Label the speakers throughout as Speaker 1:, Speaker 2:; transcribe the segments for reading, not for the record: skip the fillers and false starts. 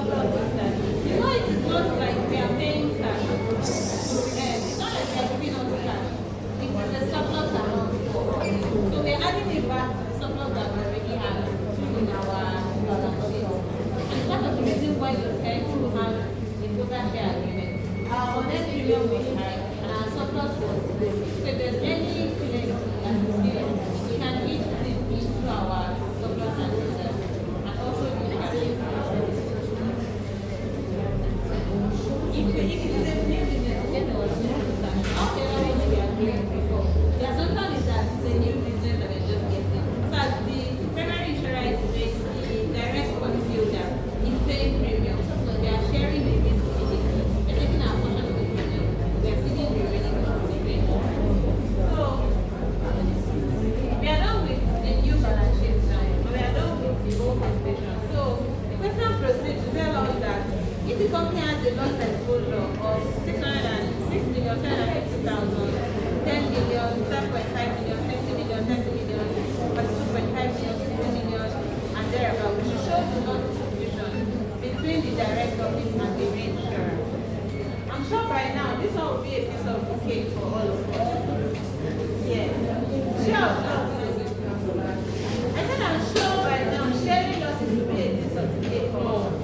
Speaker 1: surplus is that, it is not like we are paying cash. It's not like we are giving us cash. It is a surplus amount for us. So we are adding it back to the surplus that we already have in our balance sheet. And part of the reason why we tend to have a quota share agreement. Our net premium was high and our surplus was low. So if there's any claim that is due, we can eat it into our surplus and reserve. And also the cash. If it is a new business, then there was no research. All the other ones we are doing before. The assumption is that it's a new business that they're just getting. So as the primary insurer is paying, the direct policy holder is paying premium. So they are sharing the risk with it. They're taking our portion of the premium. We are taking the remaining consideration. So we are done with the new balance sheet now. We are done with the whole consideration. So the question proceeds to tell us that if the company has a loss exposure of 6,750,000, 10 million, 7.5 million, 20 million, 30 million, 42.5 million, 60 million, and thereabout, we should show the loss distribution between the direct office and the reinsurer. I'm sure by now this one will be a piece of the cake for all of us. Yes. Sure. I said I'm sure by now sharing losses will be a piece of the cake for all of us.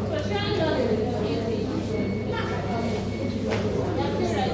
Speaker 1: So sharing losses is easy. That's it, right?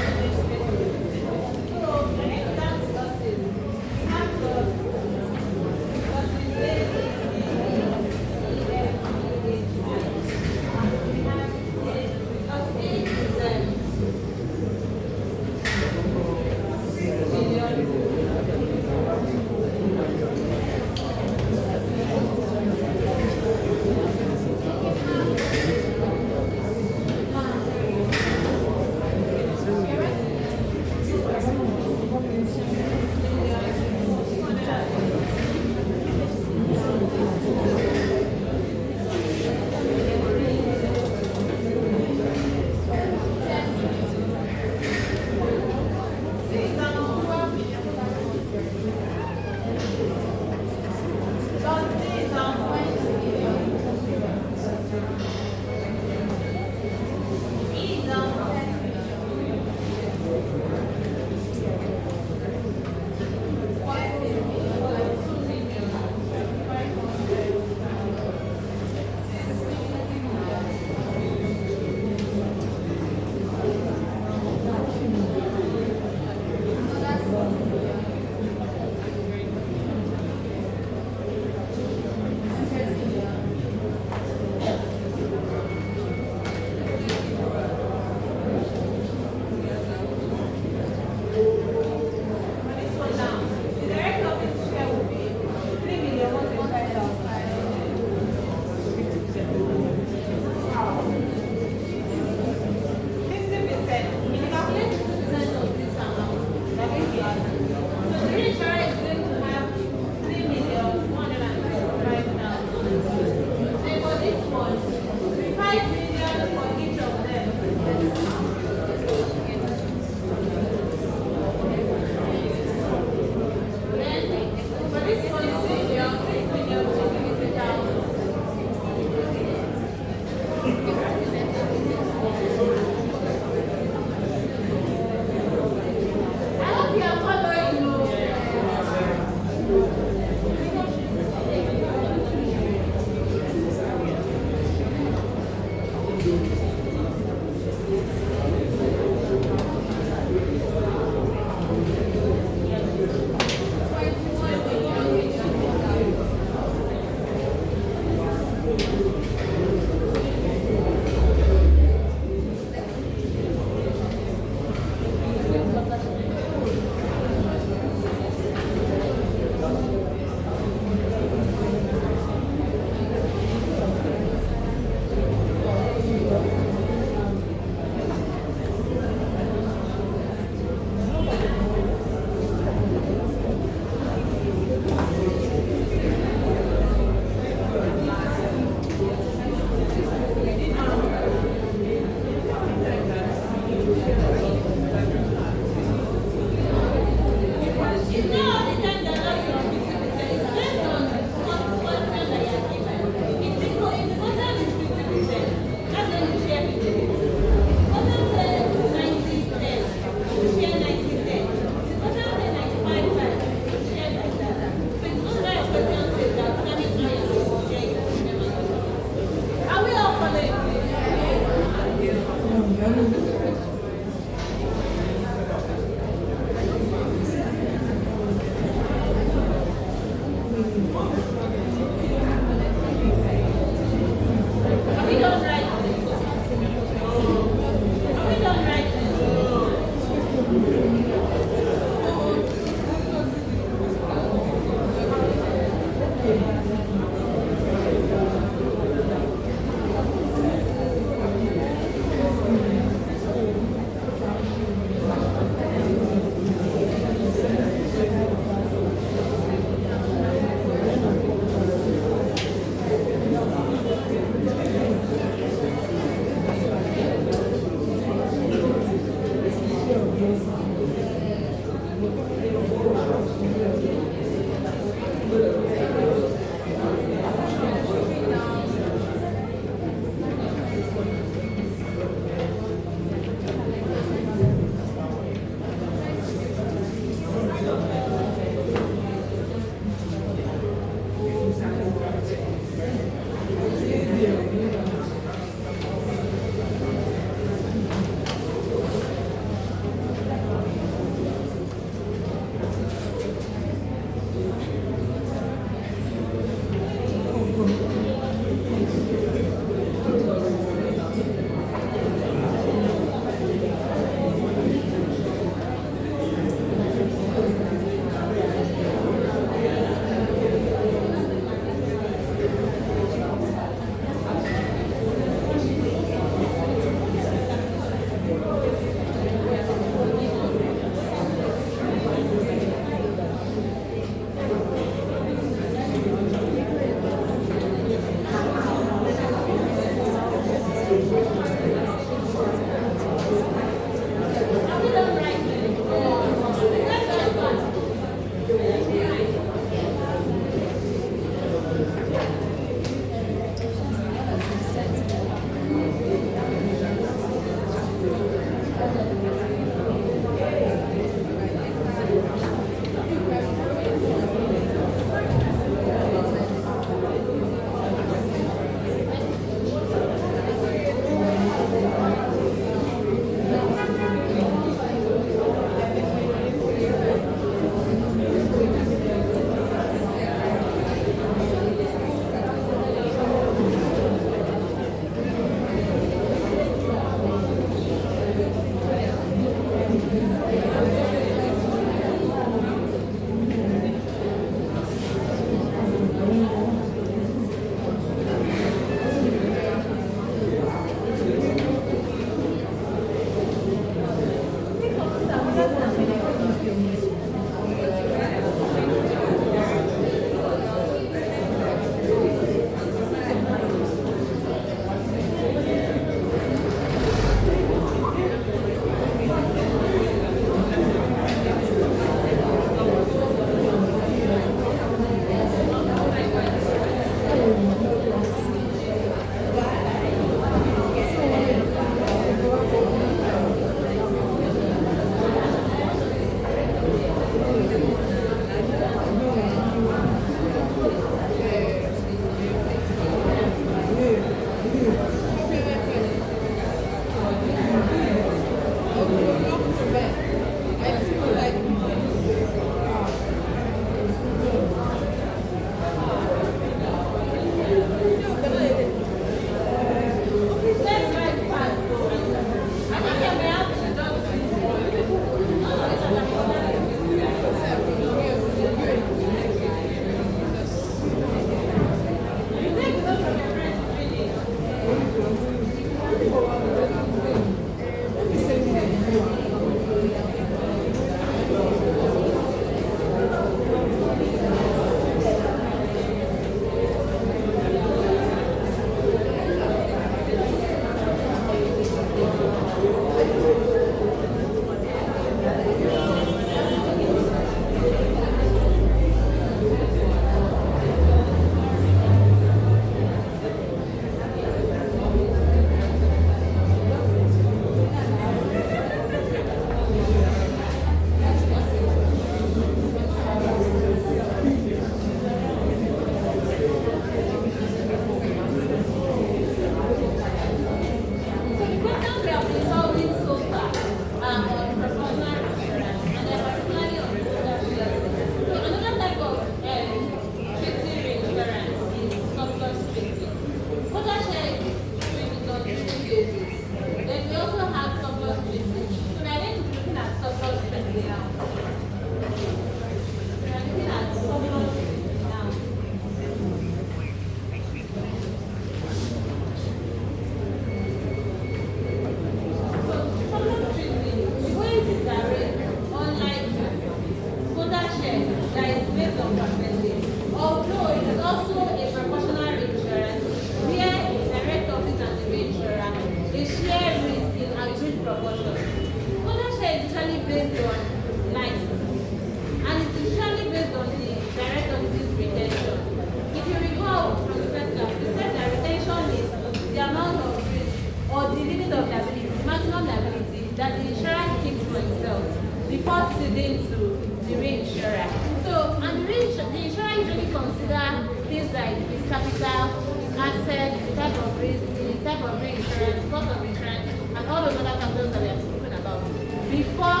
Speaker 1: capital, assets, the type of risk, the type of reinsurance, cost of insurance, and all those other factors that we have spoken about before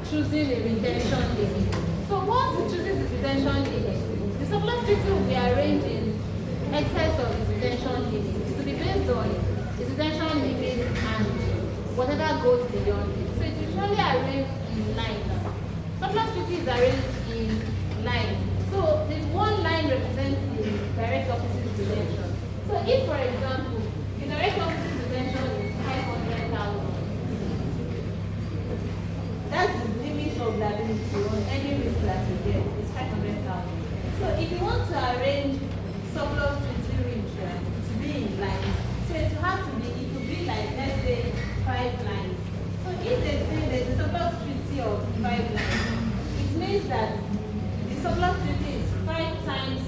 Speaker 1: choosing a retention limit. So once it chooses its retention limit, the surplus treaty will be arranged in excess of its retention limit. It will be based on its retention limit and whatever goes beyond it. So it is usually arranged in lines. Surplus treaty is arranged in lines. So this one line represents the direct office's retention. So if, for example, the direct office's retention is 500,000, that's the limit of liability on any risk that you get is 500,000. So if you want to arrange surplus treaty reinsurance to be in lines, so it will have to be, it could be like, let's say, 5 lines. So if they say there's a surplus treaty of 5 lines, it means that the surplus treaty is 5 times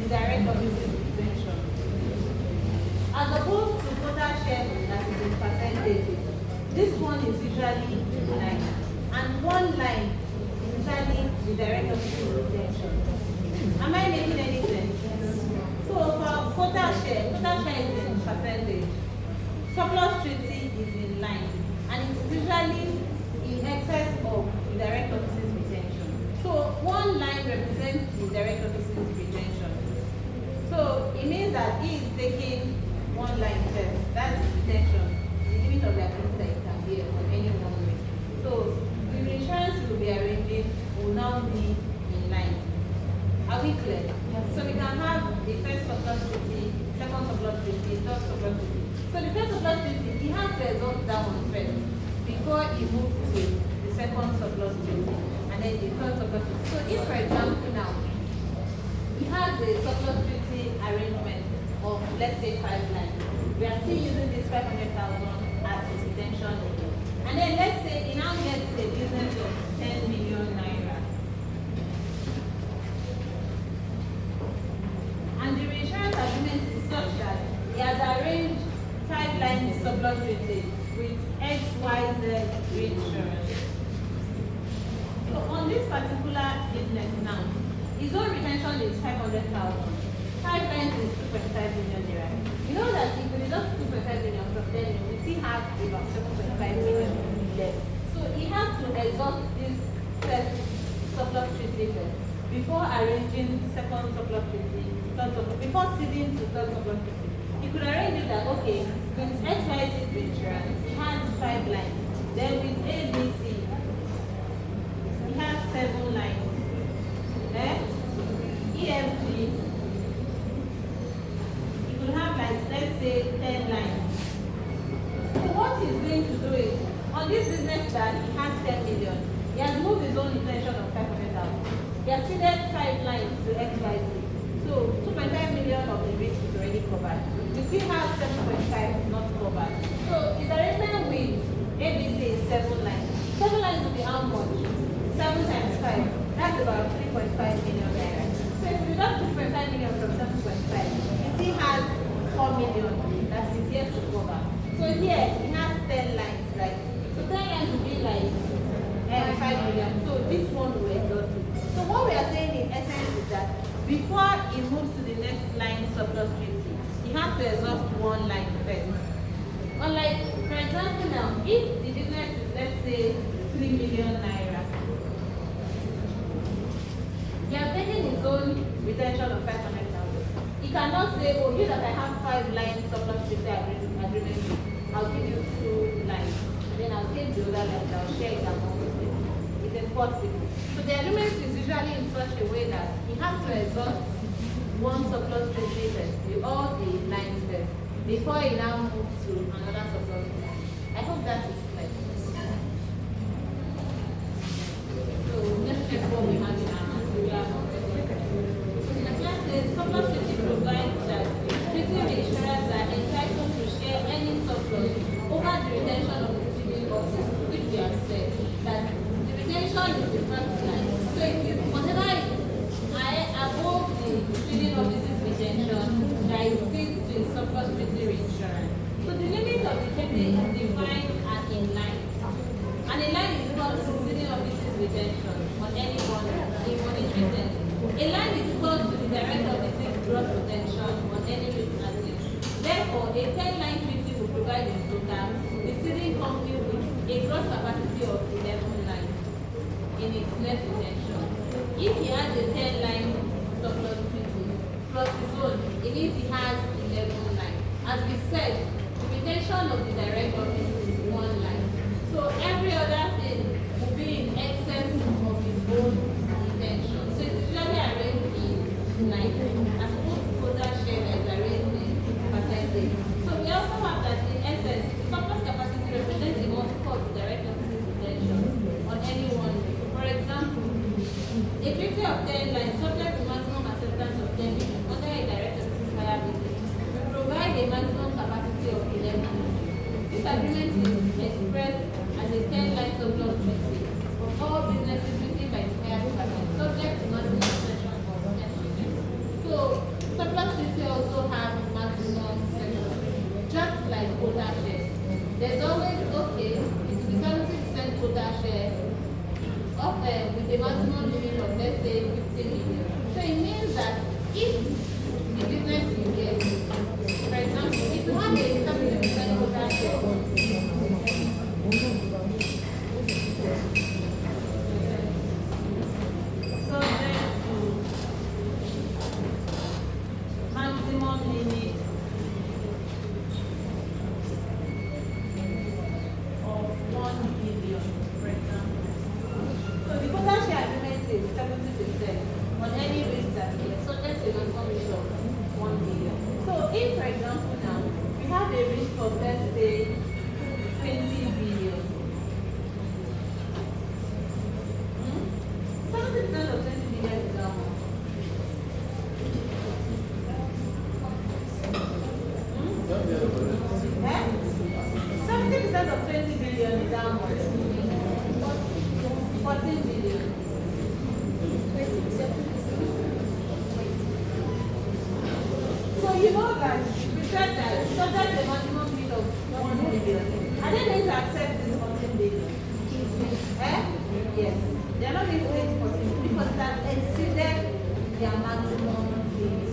Speaker 1: the direct office's retention. As opposed to quota share that is in percentages, this one is usually line. And one line is usually the direct office's retention. Am I making any sense? So for quota share is in percentage. Surplus treaty is in line. And it is usually in excess of the direct office's retention. So one line represents the direct office's retention. So it means that he is taking one line first. That's the retention, the limit of liability that it can bear on any one risk. So the reinsurance will be arranging will now be in line. Are we clear? Yes. So we can have the first surplus treaty, second surplus treaty, third surplus treaty. So the first surplus treaty, he has to exhaust that one first before he moves to the second surplus treaty and then the third surplus treaty. So if, for example, now he has a surplus treaty arrangement of, let's say, 5 lines, we are still using this 500,000 as his retention limit. And then let's say he now gets a business of 10 million naira. And the reinsurance agreement is such that he has arranged 5 lines surplus treaty with XYZ reinsurance. So on this particular business now, his own retention is 500,000. 5 lines is 2.5 million naira. You know that if we deduct 2.5 million from 10 million, we still have about 7.5 million left. So he has to exhaust this first surplus treaty first before arranging second surplus treaty, before ceding to third surplus treaty. He could arrange it that, okay, with XYZ insurance, he has 5 lines. Then with ABC, he has 7 lines. EFG, he could have like, let's say, 10 lines. So what he's going to do is, on this business that he has 10 million, he has moved his own retention of 500,000. He has ceded 5 lines to XYZ. So 2.5 million of the risk is already covered. We still have 7.5 not covered. So his arrangement with ABC is 7 lines. 7 lines will be how much? 7 times 5. That's about 3.5 million naira. So if we deduct 2.5 million from 7.5, he still has 4 million that is yet to cover. So here he has 10 lines, right? So 10 lines will be like 5 million. So this one will exhaust it. So what we are saying in essence is that before he moves to the next line surplus treaty, he has to exhaust one line first. Unlike, for example now, if the business is, let's say, 3 million naira, he has taken his own retention of 500,000. He cannot say, oh, you that I have 5 lines surplus treaty agreement, I'll give you 2 lines. Then I'll take the other lines, I'll share it among people. It's impossible. So the agreement is usually in such a way that he has to exhaust one surplus treaty first, all the lines first, before he now moves to another surplus treaty. I hope that is clear. So let's check what we have in our hands. The class says surplus treaty provides that treaty insurers are entitled to share any surplus over the retention of the civil office, which we have said that the retention is the first line. So it is whatever is above the civil office's retention that is fixed to surplus treaty reinsurance. So the limit of the treaty is defined as in lines. And a line is equal to civil office's retention on any one in monetary terms. A line is equal to the direct office's gross protection on any risk asset. Therefore, a 10-line treaty will provide the broker, the ceding company, with a gross capacity of 11 lines in its net retention. If he has a 10-line surplus treaty plus his own, it means he has 11 lines. As we said, the retention of the direct office is 1 line. So every other thing will be in excess of his own retention. So it's usually arranged in like as opposed to quota share that is arranged in percentage. So we also have that in essence, the surplus capacity represents the multiple of the direct office's retention on any one day. For example, a treaty of 10 lines subject to maximum acceptance of 10 million under a direct office's higher business will provide a maximum capacity of 11 million. This agreement is expressed as a 10-line surplus treaty for all businesses written by the higher department subject to maximum extension of 10%. So surplus treaty also have maximum section, just like quota share. There's always okay, it will be 70% quota share up with a maximum limit of let's say 50 million. So it means that if the business you get, for example, if you have a 70% quota share, subject to maximum limit of 1 billion, for example. So the quota share agreement is 70% on any risk that we get, subject to a maximum limit of 1 billion. So if, for example, now we have a risk of let's say 20 billion. 70% of 20 billion is how much? Eh? 70% of 20 billion is how much? 14 billion. So you know that we said that subject to a maximum limit of 1 billion. Are they going to accept this 14 billion? Eh? Yes. They are not going to take 14 because it has exceeded their maximum limit.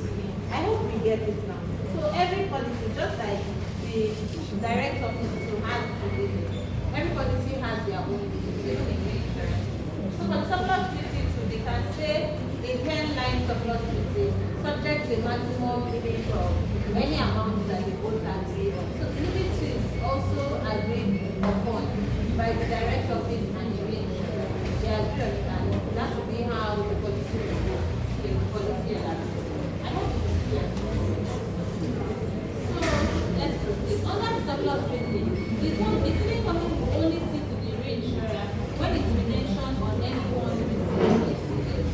Speaker 1: I hope we get it now. So every policy, just like the direct office has the limit, every policy has their own limit, even in reinsurance. So for the surplus treaty too, they can say a 10-line surplus treaty subject to a maximum limit of any amount that they both agree on. So the limit is also agreed upon by the direct office and the reinsurer. They agree on it, and that will be how the policy will go. The policy elapses. I hope it is clear. So let's proceed. Under the surplus treaty, the ceding company will only cede to the reinsurer when its retention on any one risk is exceeded.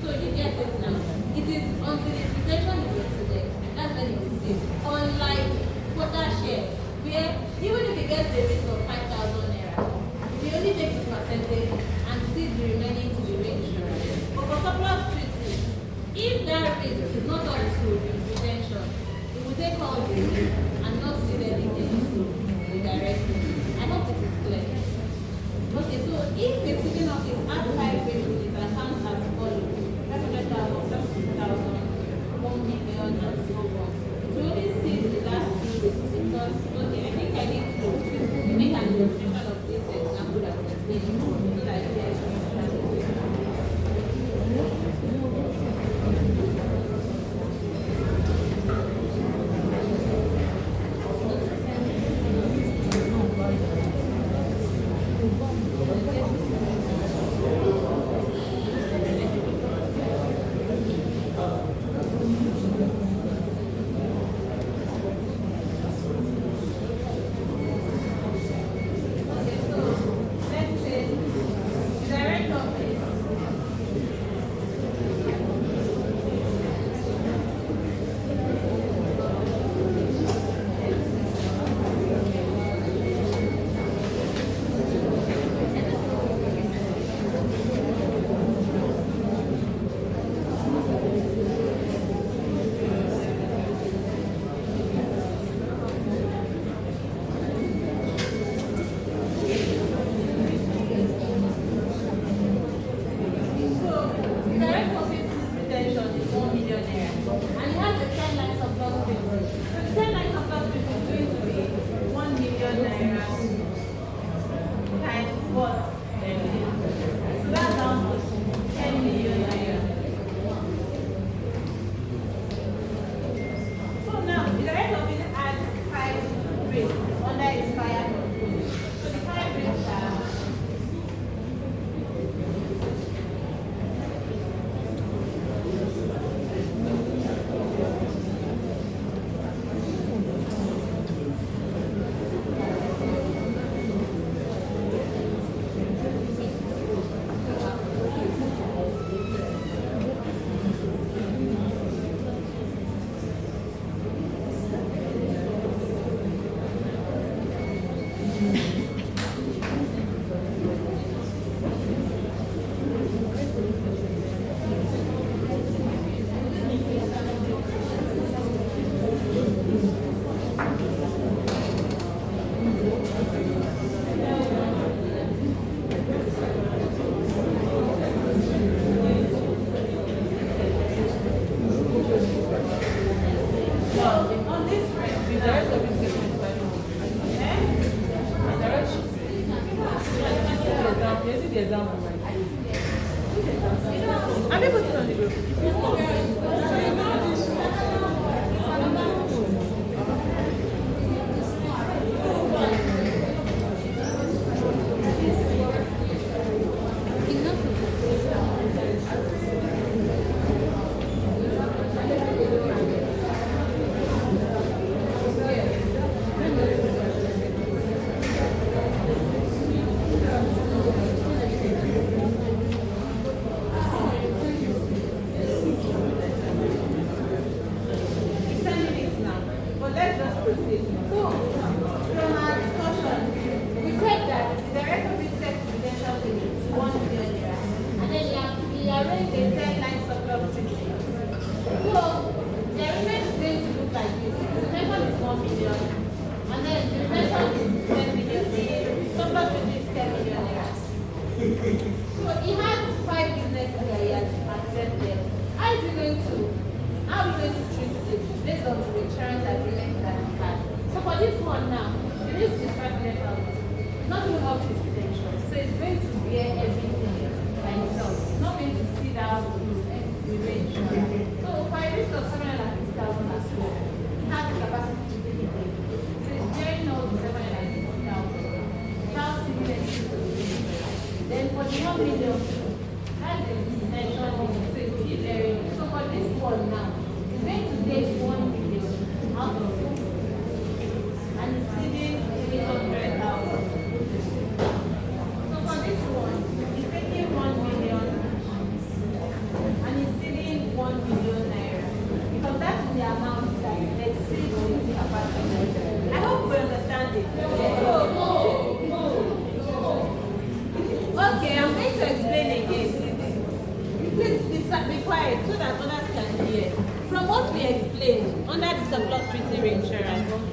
Speaker 1: So you get it now. It is until its retention is exceeded, that's when it is ceded. Unlike quota share, where even if it gets a risk of 5,000 naira, we only take this percentage and cede the remaining to the reinsurer. But for surplus treaty, if that risk is not up to retention, it will take all the risk and not cede anything to the direct office. I hope it is clear. Okay, so if the ceding office has 5 pages, it accounts as follows: 500,000, 70,000, 1 million, and so on. To only see the last few risks because, okay, I think I need to make an illustration of this example that was explained so that you guys can understand it. Okay, so let's say On this rate, the direct of is the example, right? I'm able to on the group.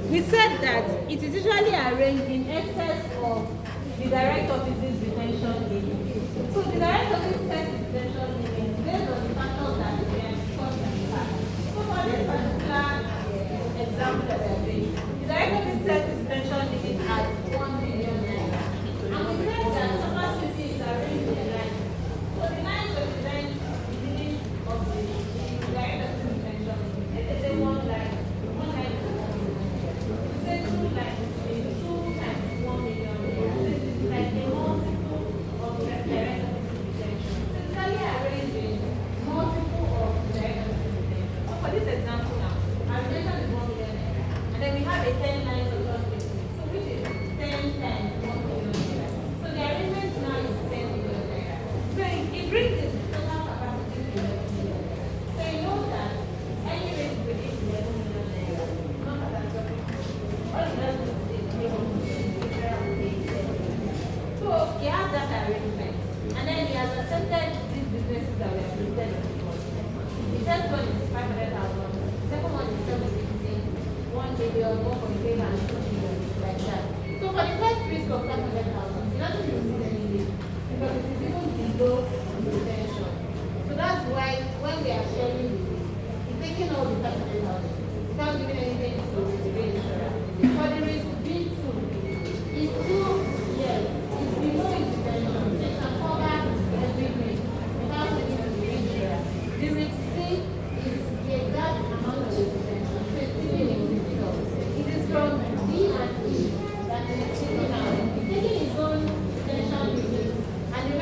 Speaker 1: We said that it is usually arranged in excess of the direct office's retention limit. So the direct office sets the retention limit based on the factors that they are discussed in the past. So for this particular example that we are doing, the direct office sets its retention limit at 1 million naira. And we said that surplus treaty is arranged in lines. So the lines represent the limit of the direct office retention limit. If they say one line to 1 million. Say 2 lines is 2 times 1 million naira. This is like a multiple of the direct office retention. So it's really arranged in multiple of direct office retention. So for this example now, our retention is 1 million naira. And then we have a 10 lines of loss ratio. So which is 10 times 1 million naira. So the arrangement now is 10 million naira. So it brings this total capacity to 11 million naira. So you know that any rate within 11 million naira, not catastrophic. All it does is make up so he has that arrangement. And then he has accepted these businesses that we have presented before. The first one is 500,000. The second one is 750, 1 million, 1.5, and 2 million, like that. So for the first risk of 500,000, he doesn't receive any risk because it is even below the retention. So that's why when we are sharing the risk, he's taking all the 500,000 without giving anything to the reinsurer. For the risk B2, it's 2 years. It's below its retention. They can cover everything without taking to the reinsurer. The risk C is the exact amount of the retention. So it's still in the middle. It is from D and E that is taking out. He's taking his own retention limit and the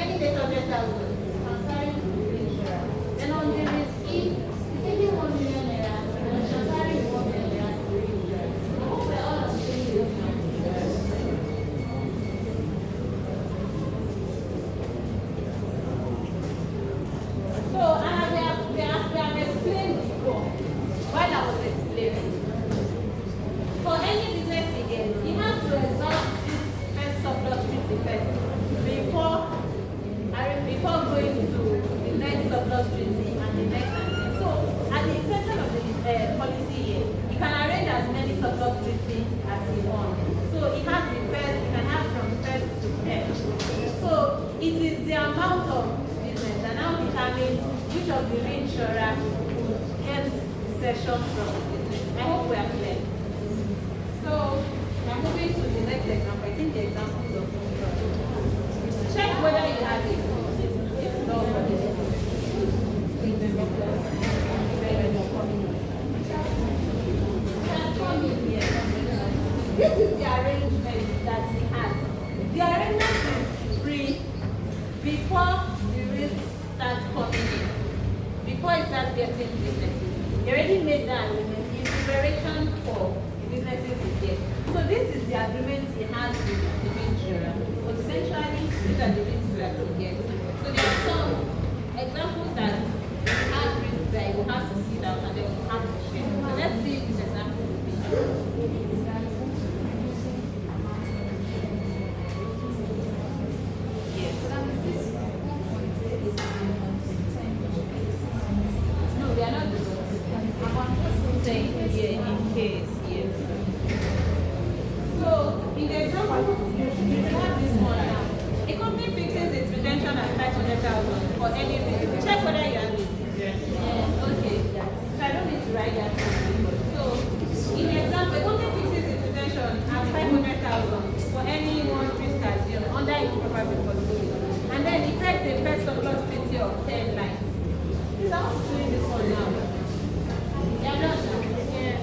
Speaker 1: surplus treaty as he wants. So he has the first, he can have from first to 10. So it is the amount of business that now determines which of the reinsurers will get cession from the business. I hope we are clear. So I'm moving to the next example. I think the examples of check whether you have it. It's not for this. This is the arrangement that he has. The arrangement is free before the risk starts coming in. Before it starts getting businesses. He already made that agreement in preparation for the businesses he gets. So this is the agreement he has with the insurer. But essentially, these are the risks that he gets. So there are some examples that he has risks that he will have to sit out and then will have to share. So let's see this example will be. No, we are not doing saying here in case, yes. So, in the example, you have this one now. A company fixes its retention at 500,000 for any reason. Check whether you have it. Yes, okay. So, I don't need to write that down. So, in the example, a company fixes its retention at 500,000 for any one risk assumed under its property portfolio. And then it takes a first surplus treaty of 10 lines. Please, I want to doing this one now. Yeah, no, yeah.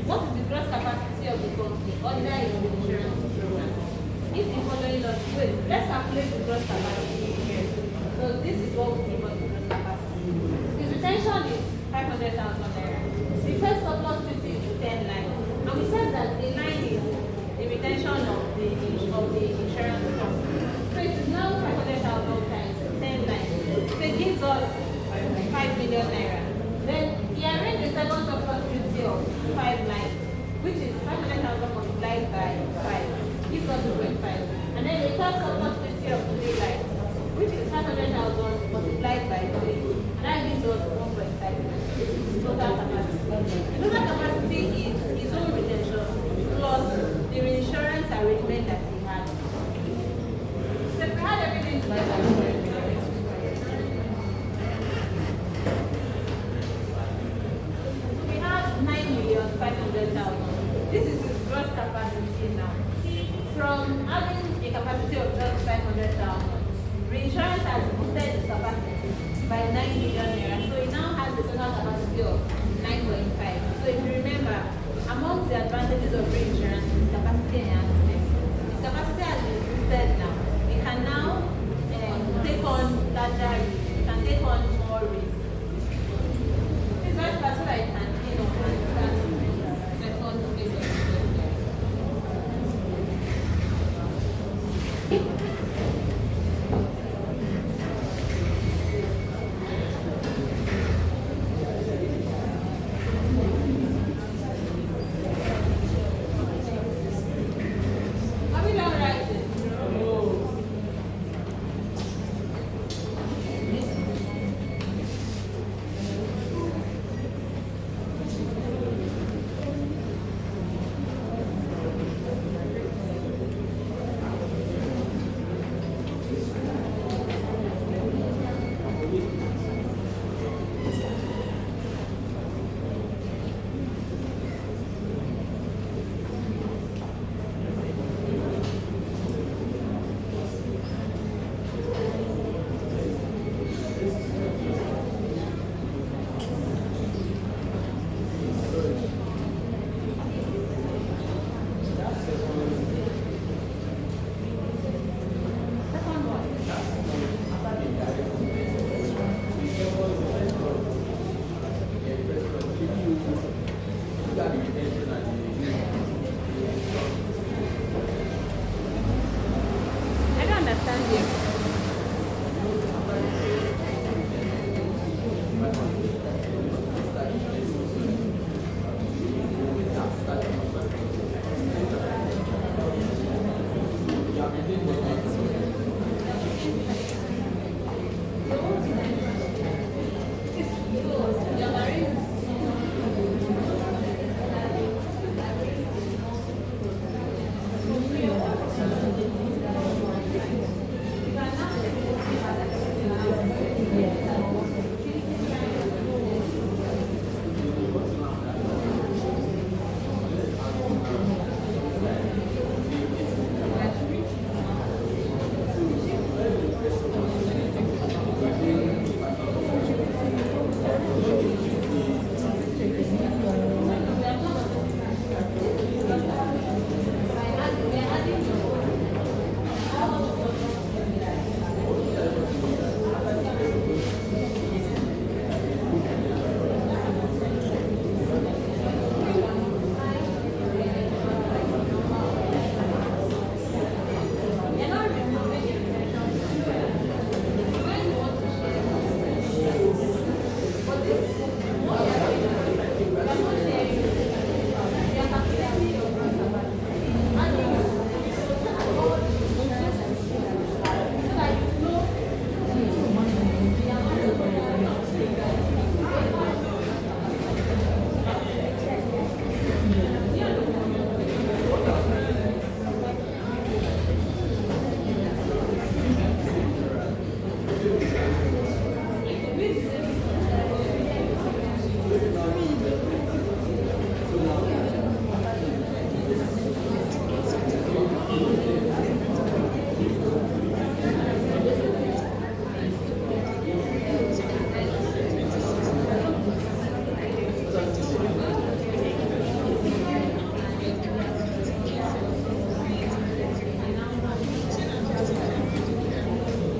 Speaker 1: What is the gross capacity of the company under its insurance program? If the following laws Wait, let's calculate the gross capacity here. So this is what we give us the gross capacity. His retention is 500,000 naira. The first surplus treaty is 10 lines. And we said that the line is the retention of the insurance company. So it is now 500,000 times 10 lines. So it gives us 5 million naira. Then he arranged the second surplus treaty of 5 lines, which is 500,000 multiplied by 5, gives us 2.5. And then the third surplus treaty of 3 lines, which is 500,000 multiplied by 3, and that gives us 1.5. This is total capacity. The total capacity is his own retention plus the reinsurance arrangement that he had. So if we had everything together, we have 9,500,000. This is his gross capacity now. From having a capacity of just 500,000, reinsurance has boosted its capacity by 9 million naira. So it now has a total capacity of 9.5. So if you remember, among the advantages of reinsurance is capacity enhancement. Its capacity has been boosted now. It can now take on larger risks. It can take on more risks. It's very fast so that it can, understand the second phase of the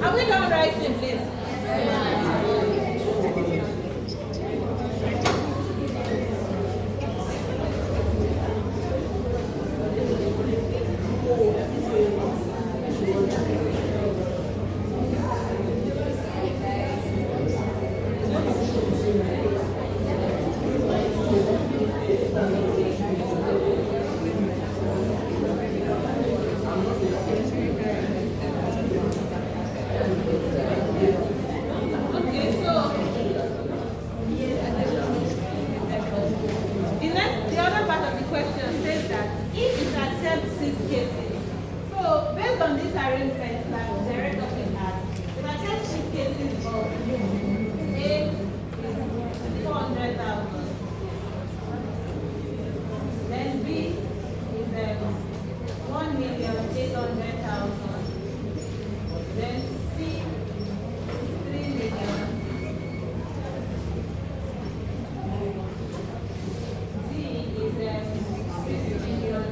Speaker 1: Are we done writing, please? Okay, so the other part of the question says that if it accepts 6 cases, so based on this arrangement that the director has, it accepts 6 cases of A is 400,000, then B is 1,800,000, then C 3 million. D is 6 million.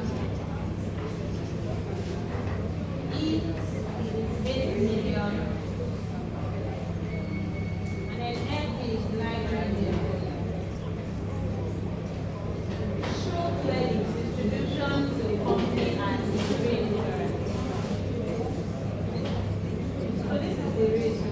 Speaker 1: E is 8 million. And then F is 9 million. Show clearly distribution to the company and reinsurance. So this is the risk.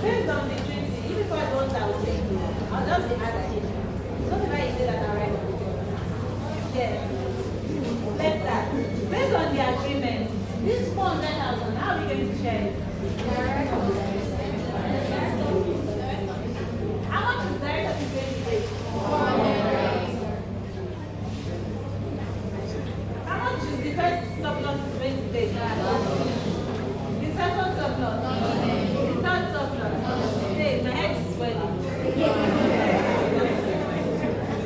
Speaker 1: Based on the treaty, if I don't, I will take you. I'll just be asking. Something like you say that I write. Yes. Let's start. Based on the agreement, this 400,000, how are we going to share it? How much is direct of the going to take? How much is the first surplus is going to take? The second surplus? The third surplus? Hey, my head is swelling.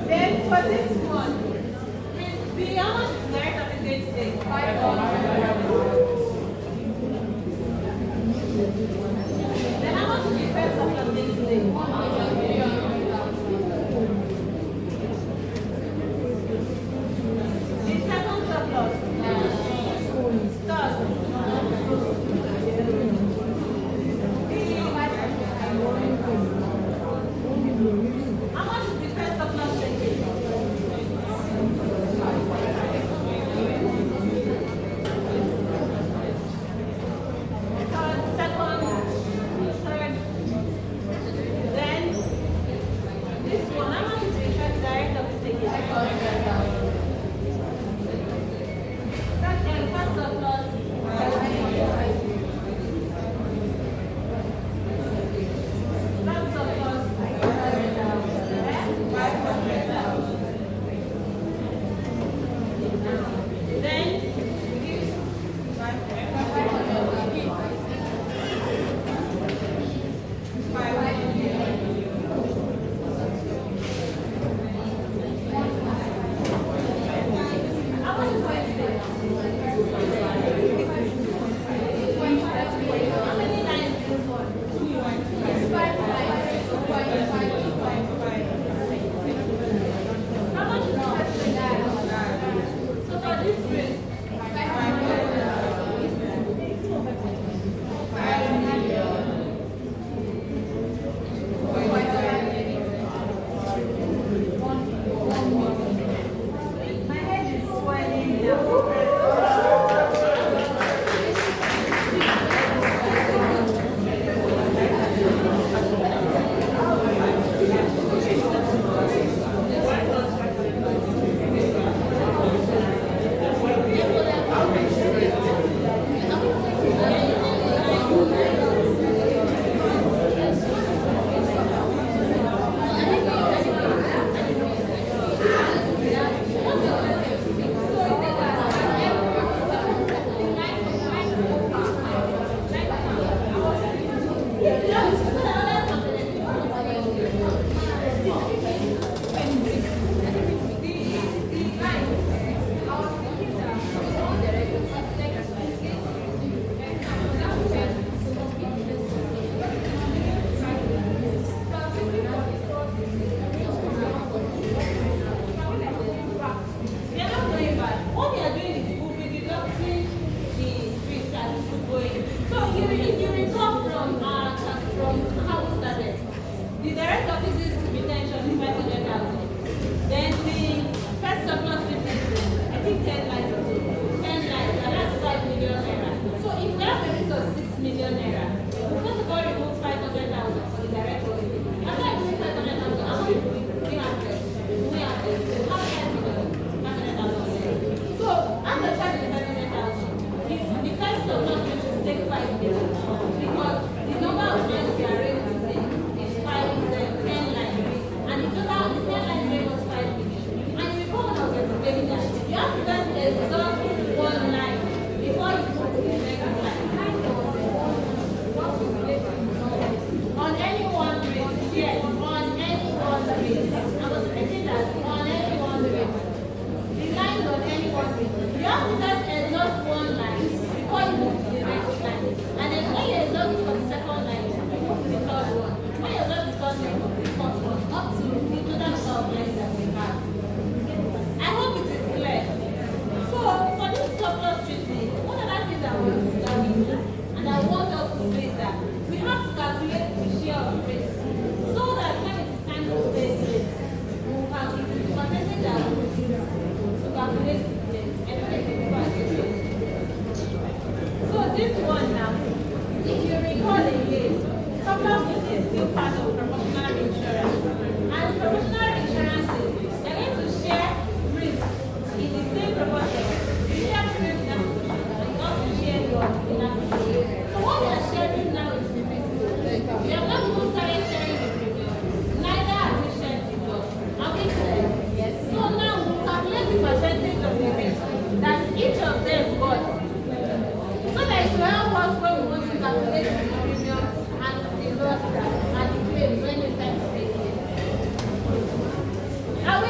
Speaker 1: Then for this one, how much is direct of the going to take? 500. Then how much is the first surplus going to take? 100. The second surplus? How much is the first surplus taking?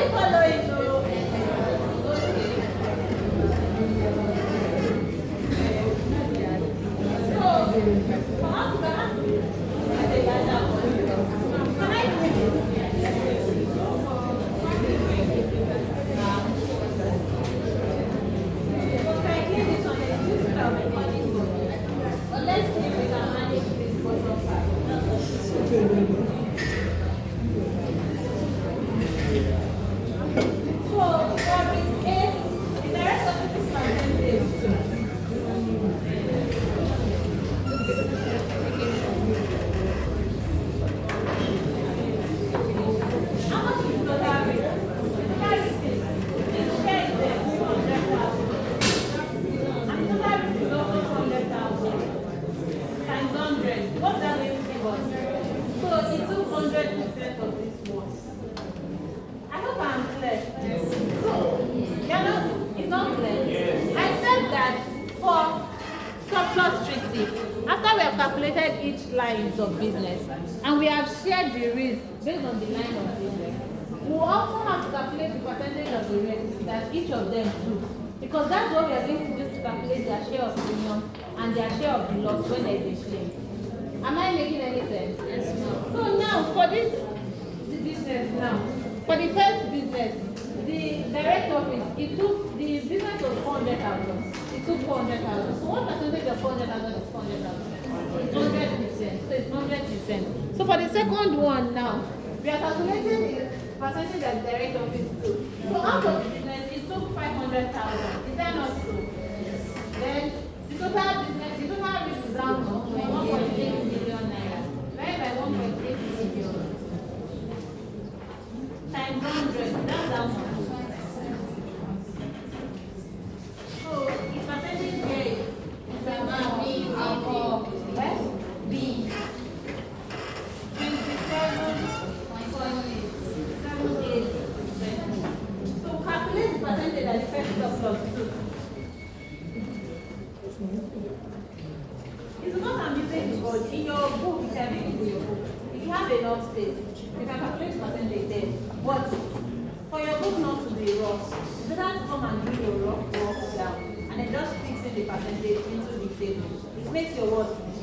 Speaker 1: you following? No. Okay. So, for us, can I let's see if we can manage this bottom part. So, for this A, the rest of this is percentage. How much is the total risk? The total risk is this share is there, 200,000. And the total risk is also 200,000. Times 100. What's that going to give us? So it took 100% of this one. I hope I'm clear. So, it's not clear. Yes. I said that for surplus treaty, after we have calculated each lines of business and we have shared the risk based on the line of business, we also have to calculate the percentage of the risk that each of them took. Because that's what we are going to use to calculate their share of premium and their share of the loss when there is a claim. Am I making any sense? Yes, ma'am. So now, for this business now, for the first business, the direct office, it took, the business was 400,000. It took 400,000. So what percentage of 400,000 is 400,000? It's 100%. So it's 100%. So for the second one now, we are calculating the percentage that the direct office took. So out of the business, it took 500,000. Is that not so? Then the total business, the total risk is down to 1.8 million naira. Right by 1.8 million. Times 100. That's down to. So its percentage here is about B. 27.78%. So calculate the percentage that the first surplus took. It's not ambiguous, but in your book, you can make it in your book. If you have enough space, you can calculate the percentage there. But for your book not to be rough, you better come and do your rough work down and then just fix in the percentage into the table. It makes your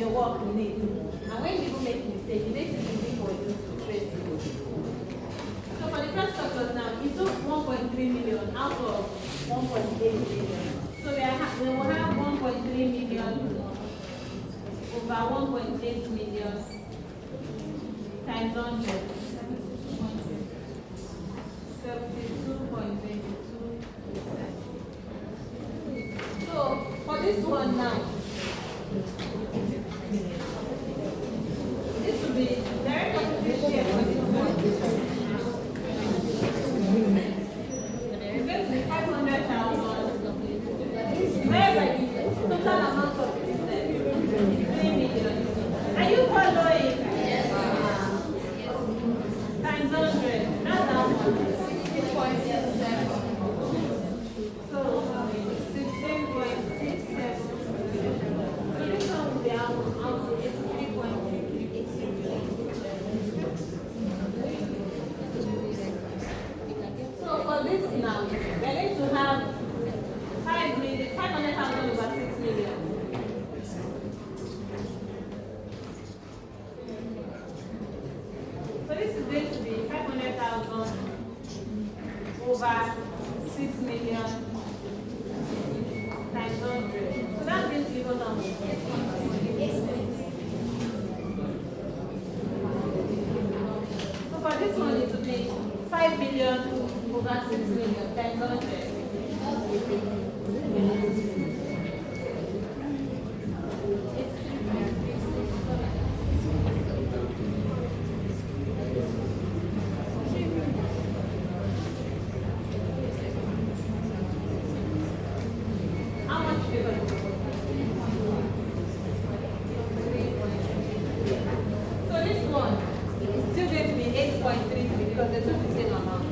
Speaker 1: work neat. And when people make mistakes, it makes it easy for you to trace it. So for the first surplus now, it took 1.3 million out of 1.8 million. So we will have 1.3 million over 1.8 million times 100. 72.22%. So for this one now, this will be direct office share for this one. It's going to be 500,000. Where the total amount of business is 3 million. Are you following? Yes. Times 100. That's how much? 16.67. So 16.67. So this one will be out to 83.3. So for this now, we're going to have 500,000 over 6 million. So this is going to be 500,000 over 6 million times 100. So that's going to give us how much? So for this one, it will be 5 billion over 6 million times 100. How much do you want? So this one is still going to be 8.33 because they took the same amount.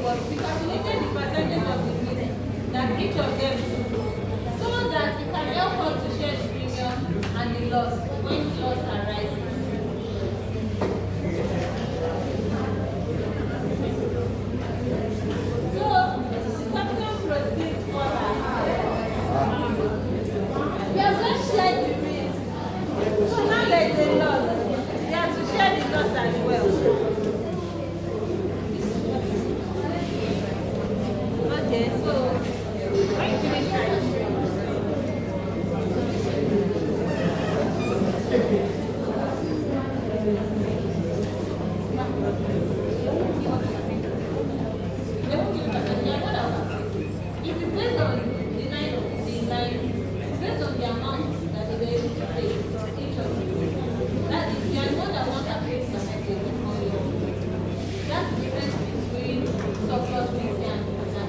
Speaker 1: but we calculated the percentage of the risk that each of them took, so that it can help us to share the premium and the loss when loss arises. So, capital proceeds order. We have just shared the risk. So now there is a loss. We have to share the loss as well. Okay, so when you finish writing. It is based on the line, based on the amount that they were able to pay each of you. That is, you are the one that wants to pay percentage on your. That's the difference between surplus risk and capital.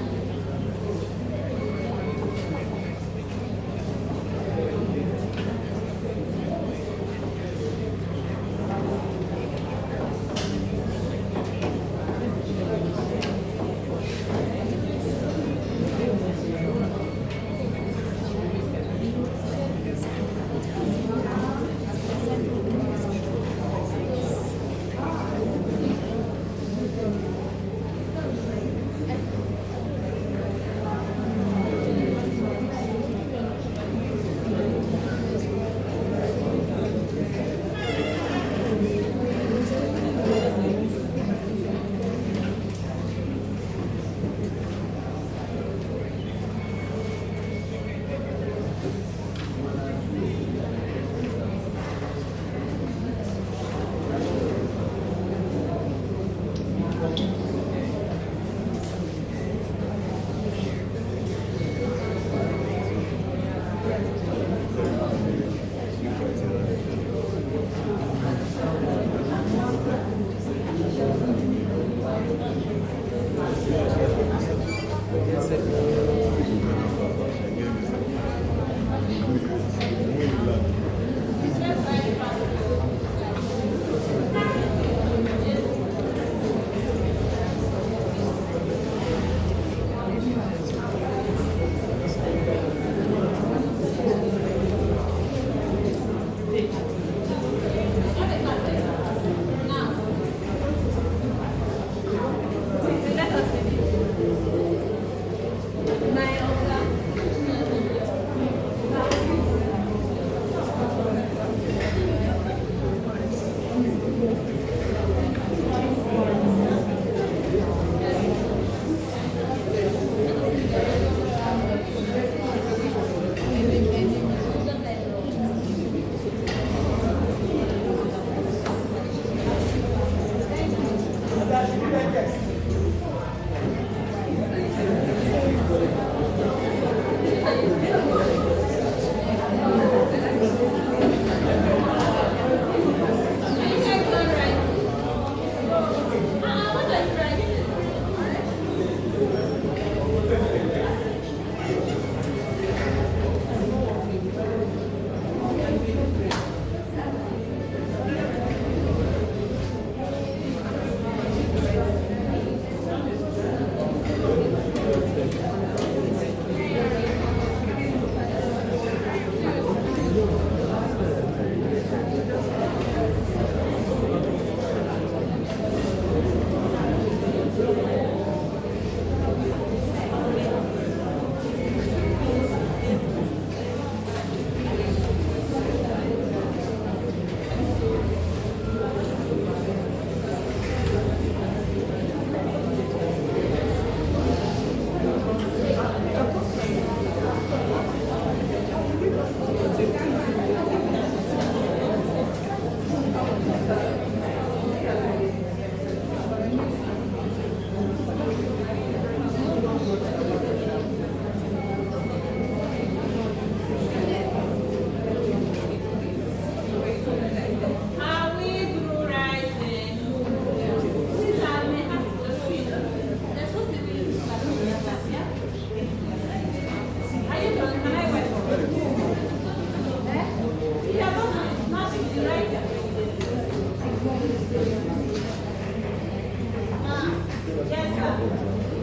Speaker 1: Yes, sir.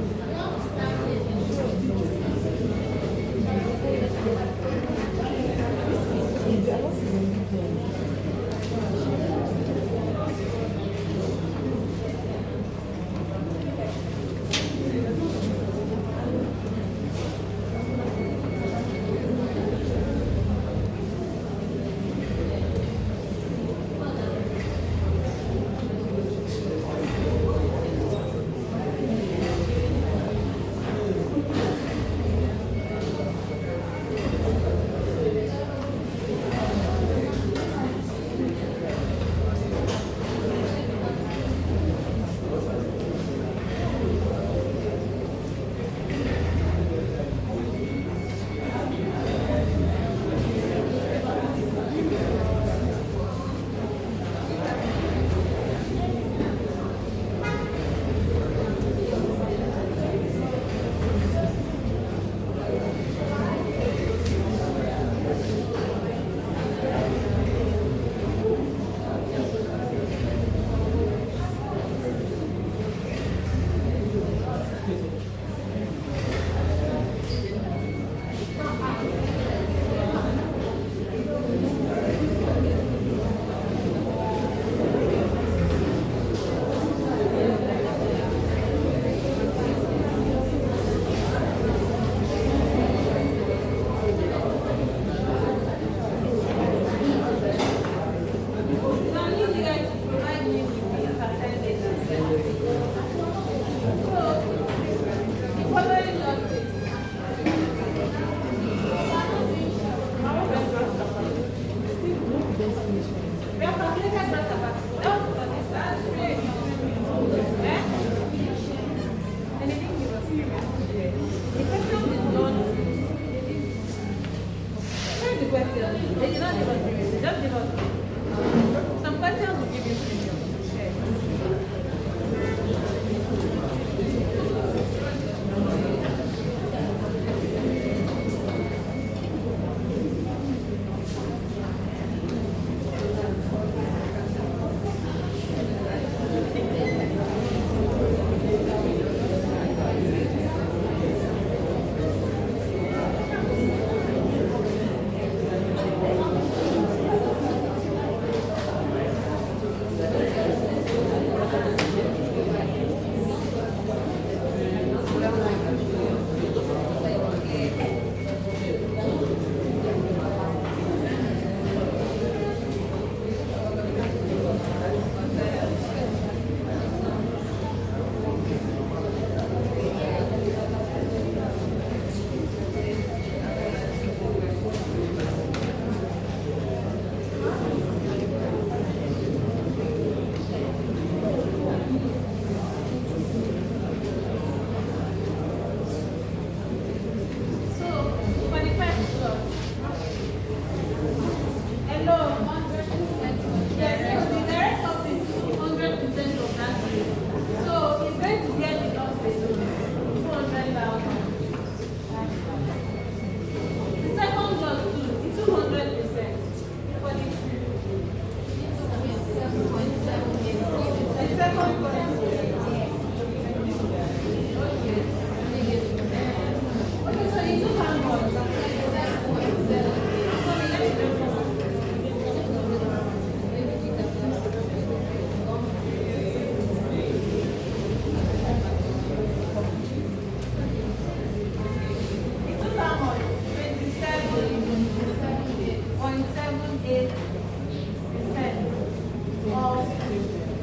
Speaker 1: of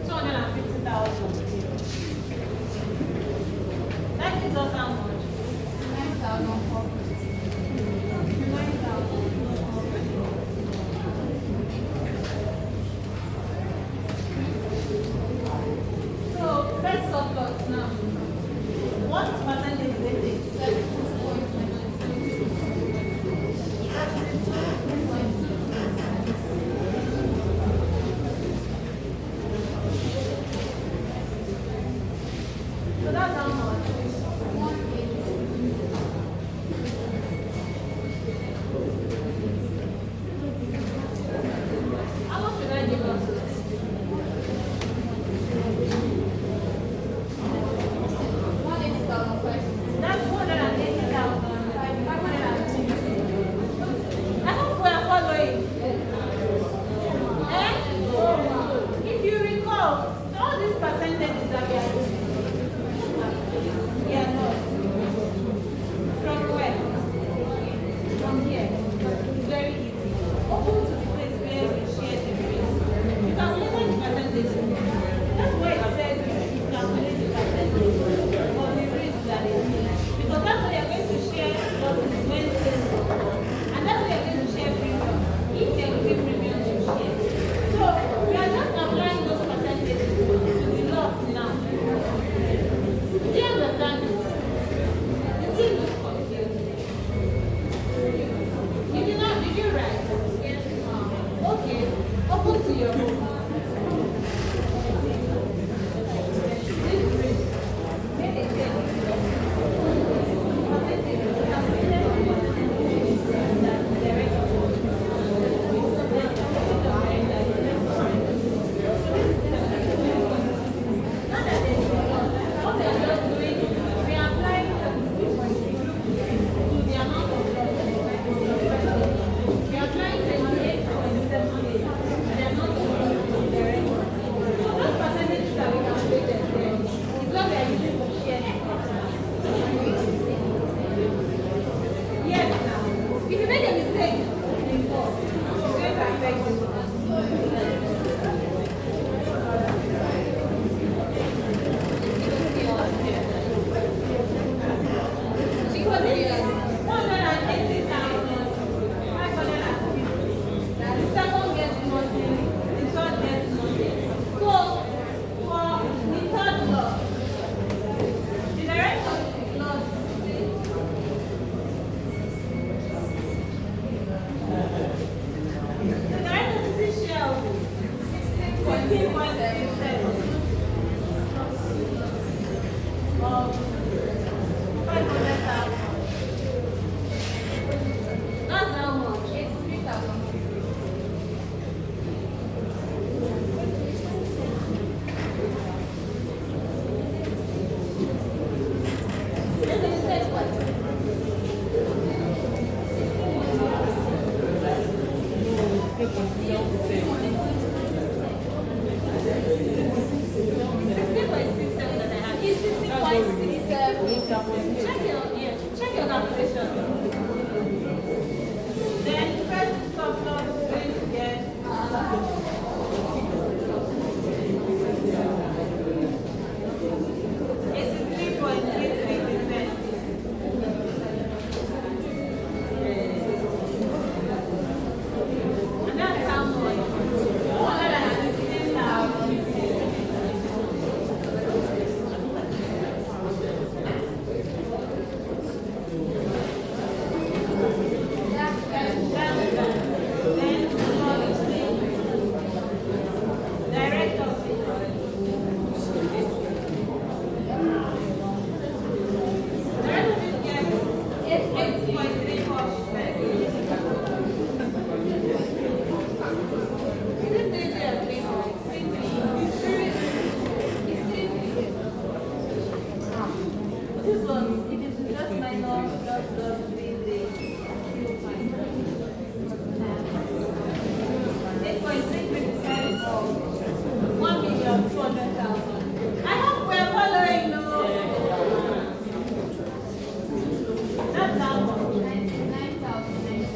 Speaker 1: 250,000. That gives us how much? 9,450. 9,000. So first surplus now. What percentage is it? 7.72. So that's how much? 180. How much should I give us? That's 180,550. I hope we are following. If you recall, all these percentages that we are using, yeah, no. From where? From here. It's very easy. Open to the place where we share the risk. You can measure the percentage. That's why it says you should calculate the percentage of the risk that is here. Because that's what you're going to share losses when things go wrong. And that's what you're going to share premium. If there will be premium to share. So we are just applying those percentages to the loss now. Do you understand it? You still look confused. You did not, did you write? Yes. Okay. Open to your book. This risk. Make it clear. Yes, now. If you make a mistake, you fall. It's going to affect you. She was here. 180,550. The second gets nothing. The third gets nothing. So, for the third loss, the director lost. The director is shell 16.37 of 500,000. That's how much? 83,000. Check your calculation. Then first surplus is going to get 83.33%. And that's how much? 116,000. This one, it is just minor, just 3 days. 8.33% of 1,200,000. I hope we're following, no? That's how much? 99,000.